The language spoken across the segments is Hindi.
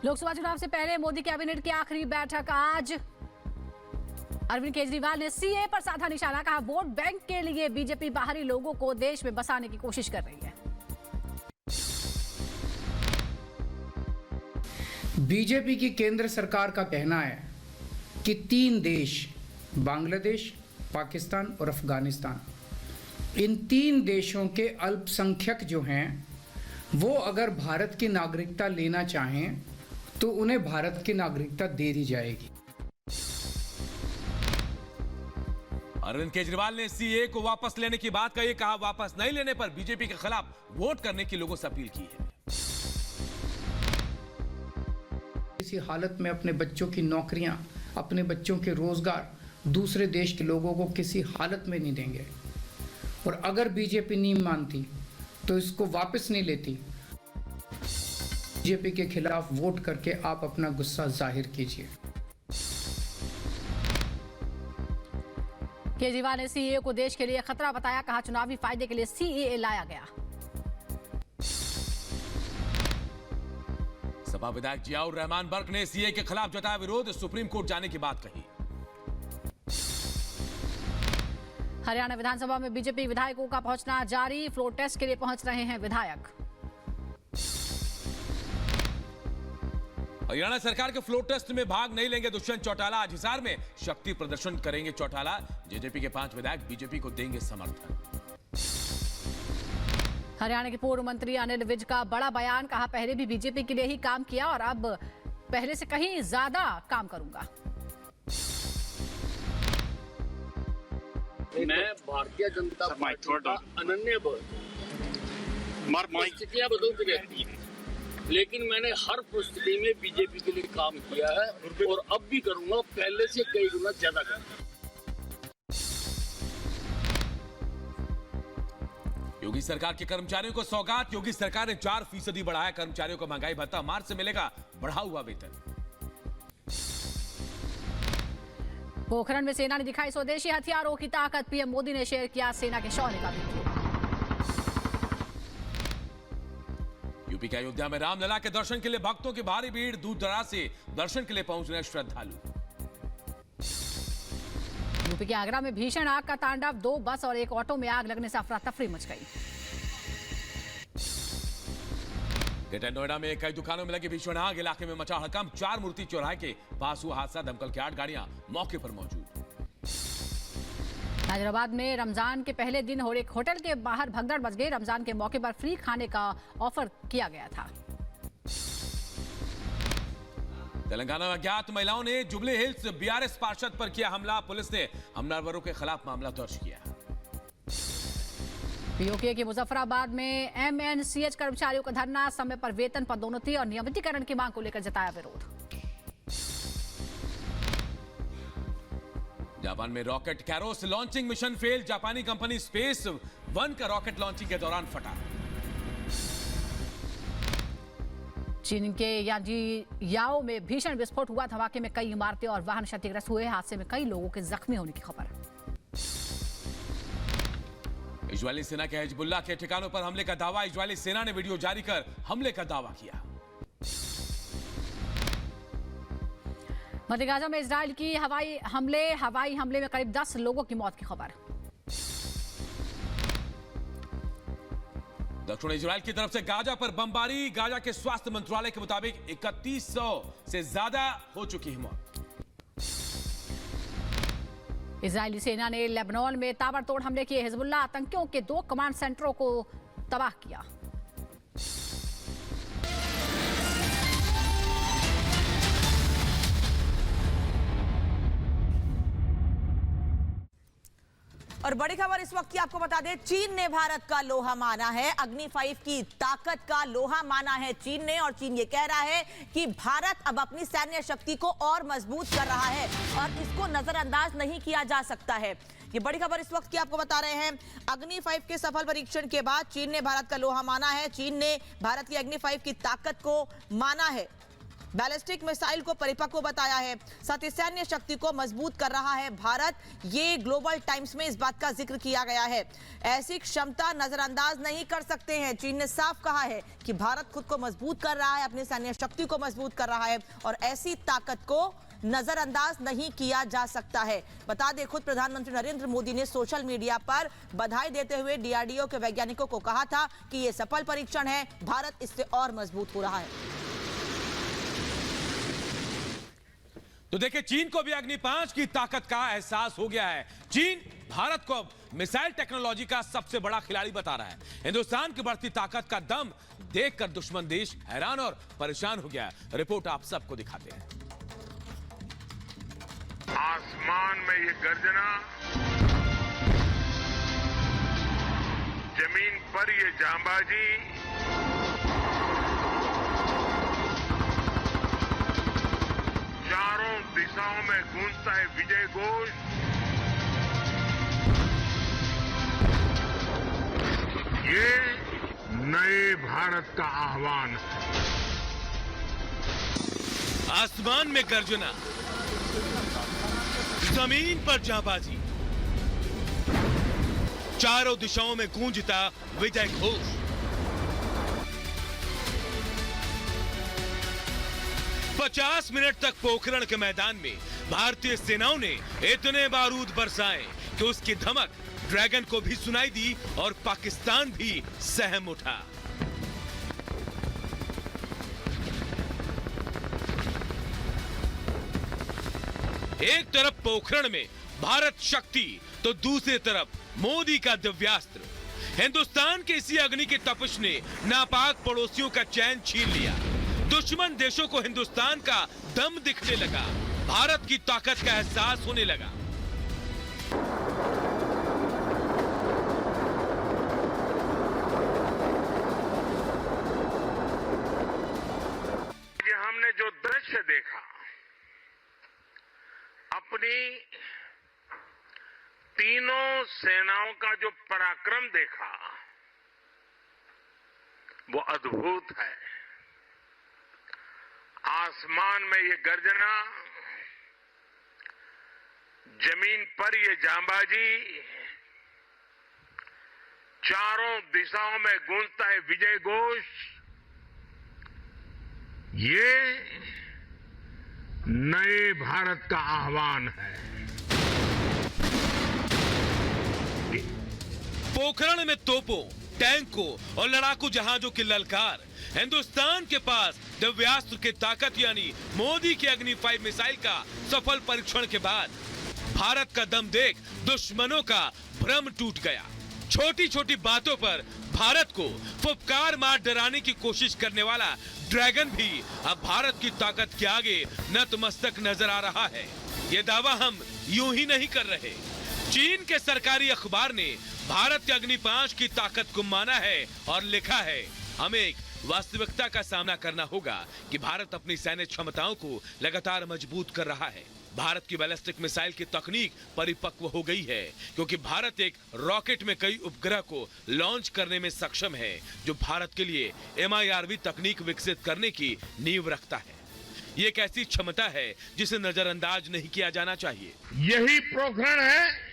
लोकसभा चुनाव से पहले मोदी कैबिनेट की आखिरी बैठक आज। अरविंद केजरीवाल ने सीए पर साधा निशाना, कहा वोट बैंक के लिए बीजेपी बाहरी लोगों को देश में बसाने की कोशिश कर रही है। बीजेपी की केंद्र सरकार का कहना है कि 3 देश बांग्लादेश, पाकिस्तान और अफगानिस्तान, इन 3 देशों के अल्पसंख्यक जो हैं वो अगर भारत की नागरिकता लेना चाहें तो उन्हें भारत की नागरिकता दे दी जाएगी। अरविंद केजरीवाल ने सीए को वापस लेने की बात कही, कहा वापस नहीं लेने पर बीजेपी के खिलाफ वोट करने की लोगों से अपील की है। किसी हालत में अपने बच्चों की नौकरियां, अपने बच्चों के रोजगार दूसरे देश के लोगों को किसी हालत में नहीं देंगे। और अगर बीजेपी नहीं मानती तो इसको वापस नहीं लेती। बीजेपी के खिलाफ वोट करके आप अपना गुस्सा जाहिर कीजिए। केजरीवाल ने सीए को देश के लिए खतरा बताया, कहा चुनावी फायदे के लिए सीए लाया गया। सपा विधायक जियाउर रहमान बर्क ने सीए के खिलाफ जताया विरोध, सुप्रीम कोर्ट जाने की बात कही। हरियाणा विधानसभा में बीजेपी विधायकों का पहुंचना जारी, फ्लोर टेस्ट के लिए पहुंच रहे हैं विधायक। हरियाणा सरकार के फ्लोर टेस्ट में भाग नहीं लेंगे दुष्यंत चौटाला, आज हिसार में शक्ति प्रदर्शन करेंगे चौटाला। जेजेपी के 5 विधायक बीजेपी को देंगे समर्थन। हरियाणा के पूर्व मंत्री अनिल विज का बड़ा बयान, कहा पहले भी बीजेपी के लिए ही काम किया और अब पहले से कहीं ज्यादा काम करूंगा। मैं भारतीय जनता पार्टी का अनन्य परिस्थितियां बदलती रहती हैं, लेकिन मैंने हर परिस्थिति में बीजेपी के लिए काम किया है और अब भी करूंगा, पहले से कई गुना ज्यादा करूंगा। योगी सरकार के कर्मचारियों को सौगात, योगी सरकार ने 4% बढ़ाया कर्मचारियों को महंगाई भत्ता, मार्च से मिलेगा बढ़ा हुआ वेतन। पोखरण में सेना ने दिखाई स्वदेशी हथियारों की ताकत, पीएम मोदी ने शेयर किया सेना के शौर्य का वीडियो। यूपी के अयोध्या में रामलला के दर्शन के लिए भक्तों की भारी भीड़, दूर दराज से दर्शन के लिए पहुंच रहे श्रद्धालु। यूपी के आगरा में भीषण आग का तांडव, 2 बस और 1 ऑटो में आग लगने से अफरा तफरी मच गई। ग्रेटर नोएडा में कई दुकानों में लगी भीषण आग, इलाके में मचा हड़कंप, 4 मूर्ति चौराहे के पास हुआ हादसा, दमकल की 8 गाड़ियां मौके पर मौजूद। हैदराबाद में रमजान के पहले दिन एक होटल के बाहर भगदड़ मच गई, रमजान के मौके पर फ्री खाने का ऑफर किया गया था। तेलंगाना में अज्ञात महिलाओं ने जुबली हिल्स बीआरएस पार्षद पर किया हमला, पुलिस ने हमलावरों के खिलाफ मामला दर्ज किया। पीओके के मुजफ्फराबाद में एमएनसीएच कर्मचारियों का धरना, समय पर वेतन, पदोन्नति और नियमितीकरण की मांग को लेकर जताया विरोध। जापान में rocket Carolus launching mission fail, जापानी कंपनी स्पेस 1 का रॉकेट लॉन्चिंग के दौरान फटा। चीन के याओ में भीषण विस्फोट हुआ, धमाके में कई इमारतें और वाहन क्षतिग्रस्त हुए, हादसे में कई लोगों के जख्मी होने की खबर। इजरायली सेना के हिजबुल्लाह के ठिकानों पर हमले का दावा, इजरायली सेना ने वीडियो जारी कर हमले का दावा किया। मध्य गाजा में इजरायल की हवाई हमले में करीब 10 लोगों की मौत की खबर। दक्षिण इजरायल की तरफ से गाजा पर बमबारी, गाजा के स्वास्थ्य मंत्रालय के मुताबिक 3100 से ज्यादा हो चुकी है मौत। इजरायली सेना ने लेबनान में ताबड़तोड़ हमले किए, हिजबुल्लाह आतंकियों के 2 कमांड सेंटरों को तबाह किया। और बड़ी खबर इस वक्त की आपको बता दें, चीन ने भारत का लोहा माना है, अग्नि 5 की ताकत का लोहा माना है चीन ने, और चीन ये कह रहा है कि भारत अब अपनी सैन्य शक्ति को और मजबूत कर रहा है और इसको नजरअंदाज नहीं किया जा सकता है। ये बड़ी खबर इस वक्त की आपको बता रहे हैं। अग्नि 5 के सफल परीक्षण के बाद चीन ने भारत का लोहा माना है, चीन ने भारत की अग्नि 5 की ताकत को माना है। बैलिस्टिक मिसाइल को परिपक्व बताया है, साथ ही सैन्य शक्ति को मजबूत कर रहा है भारत। ये ग्लोबल टाइम्स में इस बात का जिक्र किया गया है। ऐसी क्षमता नजरअंदाज नहीं कर सकते हैं। चीन ने साफ कहा है कि भारत खुद को मजबूत कर रहा है, अपनी सैन्य शक्ति को मजबूत कर रहा है और ऐसी ताकत को नजरअंदाज नहीं किया जा सकता है। बता दें, खुद प्रधानमंत्री नरेंद्र मोदी ने सोशल मीडिया पर बधाई देते हुए डीआरडीओ के वैज्ञानिकों को कहा था कि यह सफल परीक्षण है, भारत इससे और मजबूत हो रहा है। तो देखिए, चीन को भी अग्नि 5 की ताकत का एहसास हो गया है। चीन भारत को अब मिसाइल टेक्नोलॉजी का सबसे बड़ा खिलाड़ी बता रहा है। हिंदुस्तान की बढ़ती ताकत का दम देखकर दुश्मन देश हैरान और परेशान हो गया है। रिपोर्ट आप सबको दिखाते हैं। आसमान में ये गर्जना, जमीन पर ये जांबाजी, चारों दिशाओं में गूंजता है विजय घोष। ये नए भारत का आह्वान है। आसमान में गर्जना, जमीन पर जांबाजी, चारों दिशाओं में गूंजता विजय घोष। पचास मिनट तक पोखरण के मैदान में भारतीय सेनाओं ने इतने बारूद बरसाए कि उसकी धमक ड्रैगन को भी सुनाई दी और पाकिस्तान भी सहम उठा। एक तरफ पोखरण में भारत शक्ति तो दूसरी तरफ मोदी का दिव्यास्त्र। हिंदुस्तान के इसी अग्नि की तपिश ने नापाक पड़ोसियों का चैन छीन लिया। दुश्मन देशों को हिंदुस्तान का दम दिखने लगा, भारत की ताकत का एहसास होने लगा। ये हमने जो दृश्य देखा, अपनी तीनों सेनाओं का जो पराक्रम देखा, वो अद्भुत है। आसमान में ये गर्जना, जमीन पर ये जांबाजी, चारों दिशाओं में गूंजता है विजय घोष। ये नए भारत का आह्वान है। पोखरण में तोपों, टैंकों और लड़ाकू जहाजों की ललकार। हिंदुस्तान के पास दिव्यास्त्र की ताकत यानी मोदी की अग्नि 5 मिसाइल का सफल परीक्षण के बाद भारत का दम देख दुश्मनों का भ्रम टूट गया। छोटी छोटी बातों पर भारत को फुफकार मार डराने की कोशिश करने वाला ड्रैगन भी अब भारत की ताकत के आगे नतमस्तक नजर आ रहा है। ये दावा हम यूं ही नहीं कर रहे। चीन के सरकारी अखबार ने भारत के अग्नि 5 की ताकत को माना है और लिखा है, हमें एक वास्तविकता का सामना करना होगा कि भारत अपनी सैन्य क्षमताओं को लगातार मजबूत कर रहा है। भारत की बैलिस्टिक मिसाइल की तकनीक परिपक्व हो गई है क्योंकि भारत एक रॉकेट में कई उपग्रह को लॉन्च करने में सक्षम है, जो भारत के लिए MIRV तकनीक विकसित करने की नींव रखता है। ये एक ऐसी क्षमता है जिसे नजरअंदाज नहीं किया जाना चाहिए। यही पोखरण है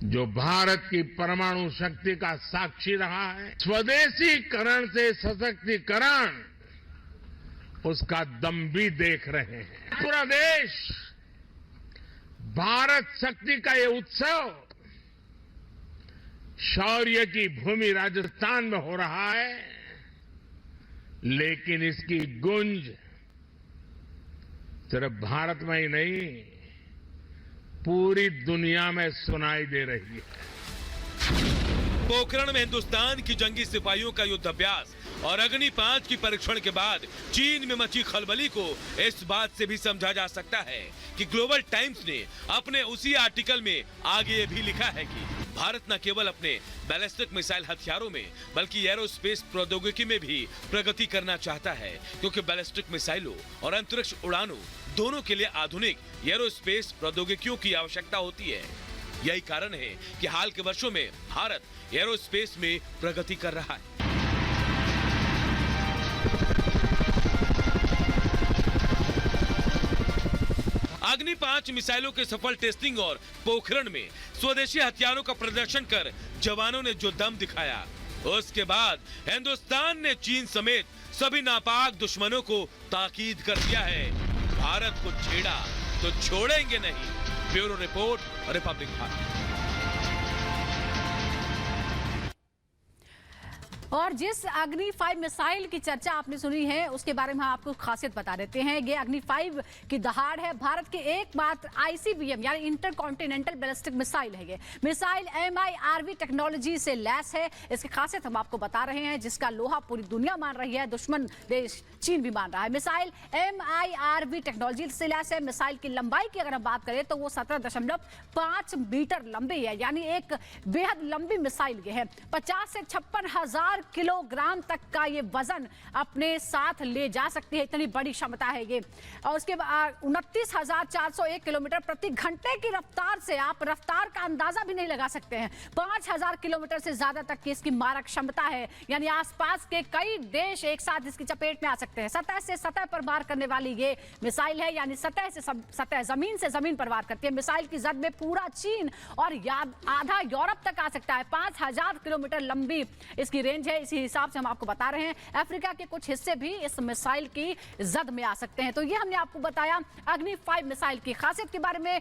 जो भारत की परमाणु शक्ति का साक्षी रहा है। स्वदेशीकरण से सशक्तिकरण, उसका दम भी देख रहे हैं। पूरा देश भारत शक्ति का ये उत्सव शौर्य की भूमि राजस्थान में हो रहा है, लेकिन इसकी गूंज सिर्फ भारत में ही नहीं, पूरी दुनिया में सुनाई दे रही है। पोखरण में हिंदुस्तान की जंगी सिपाहियों का युद्धाभ्यास और अग्नि 5 की परीक्षण के बाद चीन में मची खलबली को इस बात से भी समझा जा सकता है कि ग्लोबल टाइम्स ने अपने उसी आर्टिकल में आगे भी लिखा है कि भारत न केवल अपने बैलिस्टिक मिसाइल हथियारों में बल्कि एरोस्पेस प्रौद्योगिकी में भी प्रगति करना चाहता है, क्योंकि बैलिस्टिक मिसाइलों और अंतरिक्ष उड़ानों दोनों के लिए आधुनिक एरोस्पेस प्रौद्योगिकियों की आवश्यकता होती है। यही कारण है कि हाल के वर्षों में भारत एरोस्पेस में प्रगति कर रहा है। अग्नि 5 मिसाइलों के सफल टेस्टिंग और पोखरण में स्वदेशी हथियारों का प्रदर्शन कर जवानों ने जो दम दिखाया, उसके बाद हिंदुस्तान ने चीन समेत सभी नापाक दुश्मनों को ताकीद कर दिया है, भारत को छेड़ा तो छोड़ेंगे नहीं। Bureau report, Republic Bharat. और जिस अग्नि 5 मिसाइल की चर्चा आपने सुनी है, उसके बारे में हम आपको खासियत बता देते हैं। ये अग्नि 5 की दहाड़ है। भारत की एकमात्र ICBM यानी इंटर कॉन्टिनेंटल बैलिस्टिक मिसाइल है। ये मिसाइल MIRV टेक्नोलॉजी से लैस है। इसकी खासियत हम आपको बता रहे हैं, जिसका लोहा पूरी दुनिया मान रही है, दुश्मन देश चीन भी मान रहा है। मिसाइल MIRV टेक्नोलॉजी से लैस है। मिसाइल की लंबाई की अगर हम बात करें तो वो 17.5 मीटर लंबी है, यानी एक बेहद लंबी मिसाइल ये है। 50 से 56,000 किलोग्राम तक का ये वजन अपने साथ ले जा सकती है, इतनी बड़ी क्षमता है ये। और उसके बाद 29,401 किलोमीटर प्रति घंटे की रफ्तार से आप रफ्तार का अंदाजा भी नहीं लगा सकते हैं। 5,000 किलोमीटर से ज्यादा तक की इसकी मारक क्षमता है, यानी आसपास के कई देश एक साथ इसकी चपेट में आ सकते हैं। सतह से सतह पर वार करने वाली ये मिसाइल है, यानी सतह से सतह, जमीन से जमीन पर वार करती है। मिसाइल की जद में पूरा चीन और आधा यूरोप तक आ सकता है। 5,000 किलोमीटर लंबी इसकी रेंज है। इसी हिसाब से हम आपको बता रहे हैं अफ्रीका के कुछ हिस्से भी इस मिसाइल की जद में आ सकते हैं। तो ये हमने आपको बताया अग्नि 5 मिसाइल की खासियत के बारे में।